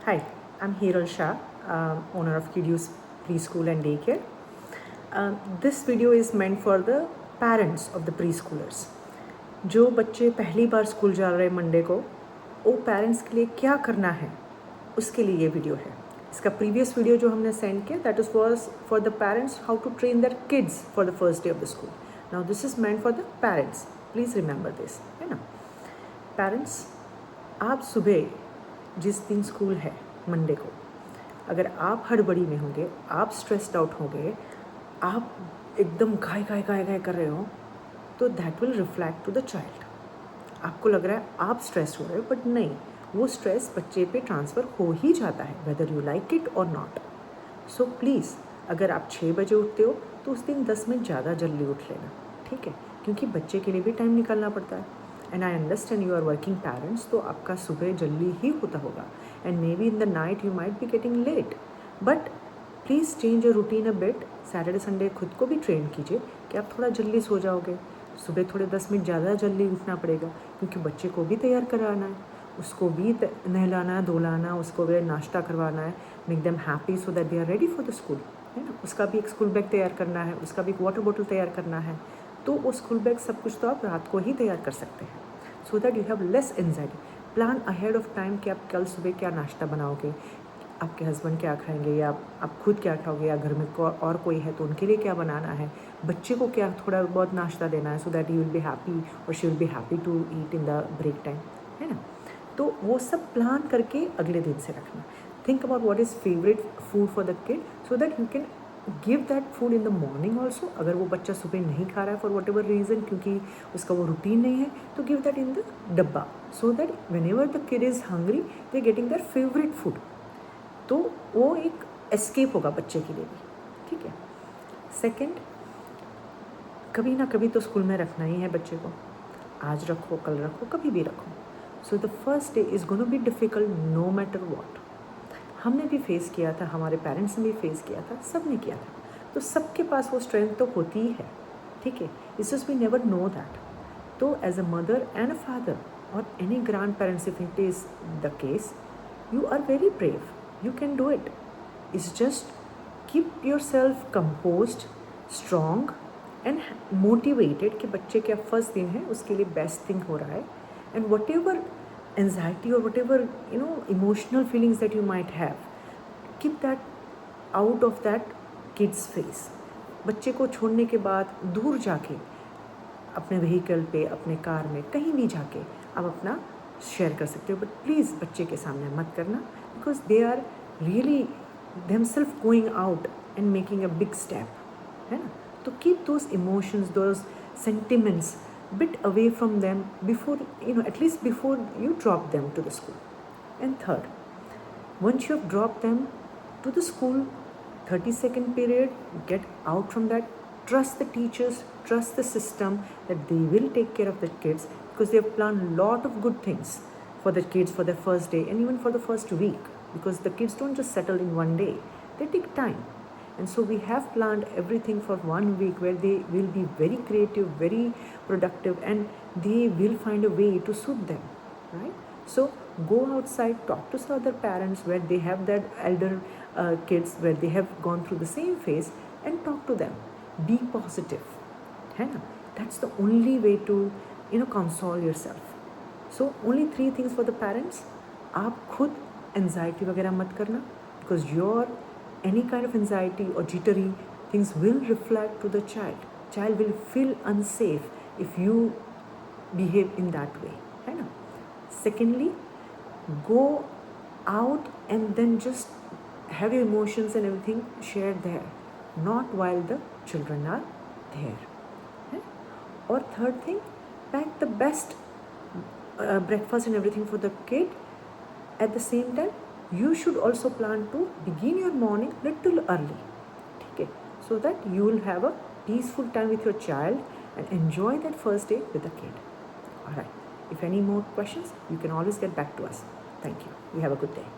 Hi, I'm Hiral Shah, owner of Kidyus Preschool and Daycare. This video is meant for the parents of the preschoolers. जो बच्चे पहली बार school जा रहे हैं Monday को, वो पेरेंट्स के लिए क्या करना है, उसके लिए ये वीडियो है. इसका प्रीवियस वीडियो जो हमने सेंड किया, that was for the parents how to train their kids for the first day of the school. Now this is meant for the parents. Please remember this, है ना. Parents, आप सुबह जिस दिन school है मंडे को, अगर आप हड़बड़ी में होंगे, आप स्ट्रेस्ड आउट होंगे, आप एकदम गाय कर रहे हो, तो that will reflect to the child. आपको लग रहा है आप स्ट्रेस हो रहे हो, बट नहीं, वो स्ट्रेस बच्चे पे ट्रांसफ़र हो ही जाता है, वेदर यू लाइक इट और नॉट. सो प्लीज़, अगर आप 6 बजे उठते हो तो उस दिन 10 मिनट ज़्यादा जल्दी उठ लेना, ठीक है, क्योंकि बच्चे के लिए भी टाइम निकालना पड़ता है. And I understand you are working parents, तो आपका सुबह जल्दी ही होता होगा, and maybe in the night you might be getting late, but please change your routine a bit. Saturday Sunday खुद को भी ट्रेन कीजिए कि आप थोड़ा जल्दी सो जाओगे. सुबह थोड़े 10 मिनट ज़्यादा जल्दी उठना पड़ेगा, क्योंकि बच्चे को भी तैयार कराना है, उसको भी नहलाना धुलाना, उसको भी नाश्ता करवाना है, make them happy so that they are ready for the school, है ना. उसका भी एक स्कूल बैग तैयार करना है, उसका भी एक वाटर बॉटल तैयार करना है. तो वो स्कूल बैग सब कुछ तो आप रात को ही तैयार कर सकते हैं, सो that you have less anxiety. Plan ahead of time कि आप कल सुबह क्या नाश्ता बनाओगे, आपके हस्बैंड क्या खाएंगे, या आप खुद क्या खाओगे, या घर में और कोई है तो उनके लिए क्या बनाना है, बच्चे को क्या थोड़ा बहुत नाश्ता देना है, so that you will be happy और she will be happy to eat in the break time, है ना. तो वो सब प्लान करके अगले दिन से रखना. Think about what is favourite food for the kid, so that you can give that food in the morning also. अगर वो बच्चा सुबह नहीं खा रहा है फॉर वट एवर रीज़न, क्योंकि उसका वो रूटीन नहीं है, तो गिव दैट इन द डब्बा, so that when ever the kid is hungry they getting their favourite food. तो वो एक एस्केप होगा बच्चे के लिए भी, ठीक है. सेकेंड, कभी ना कभी तो स्कूल में रखना ही है बच्चे को. आज रखो, कल रखो, कभी भी रखो. So the first day is gonna be difficult no matter what. हमने भी फेस किया था, हमारे पेरेंट्स ने भी फेस किया था, सब ने किया था. तो सबके पास वो स्ट्रेंथ तो होती ही है, ठीक है. It's just we never know that. तो as a mother and a father और any grandparents, if it is the case, you are very brave, you can do it. It's just keep yourself composed, strong and motivated कि बच्चे का first दिन है, उसके लिए best thing हो रहा है. and whatever anxiety or whatever emotional feelings that you might have, keep that out of that kid's face. बच्चे को छोड़ने के बाद दूर जाके अपने व्हीकल पे, अपने कार में, कहीं भी जाके आप अपना शेयर कर सकते हो, बट प्लीज़ बच्चे के सामने मत करना, because they are really themselves going out and making a big step, है ना. तो keep those emotions, those sentiments bit away from them before, at least before you drop them to the school. And third, once you have dropped them to the school, 30-second period, get out from that. Trust the teachers, trust the system that they will take care of the kids, because they have planned a lot of good things for the kids for their first day and even for the first week, because the kids don't just settle in one day, they take time. And so we have planned everything for 1 week where they will be very creative, very productive, and they will find a way to suit them, right? So go outside, talk to some other parents where they have that elder kids, where they have gone through the same phase, and talk to them. Be positive, है ना. That's the only way to console yourself. So only 3 things for the parents. आप खुद anxiety वगैरह मत करना, because your any kind of anxiety or jittery things will reflect to the child. Child will feel unsafe if you behave in that way, है ना. Secondly, go out and then just have your emotions and everything shared there, not while the children are there, है? Or third thing, pack the best breakfast and everything for the kid. At the same time, you should also plan to begin your morning little early, okay, so that you will have a peaceful time with your child and enjoy that first day with the kid. All right, if any more questions, you can always get back to us. Thank you. You have a good day.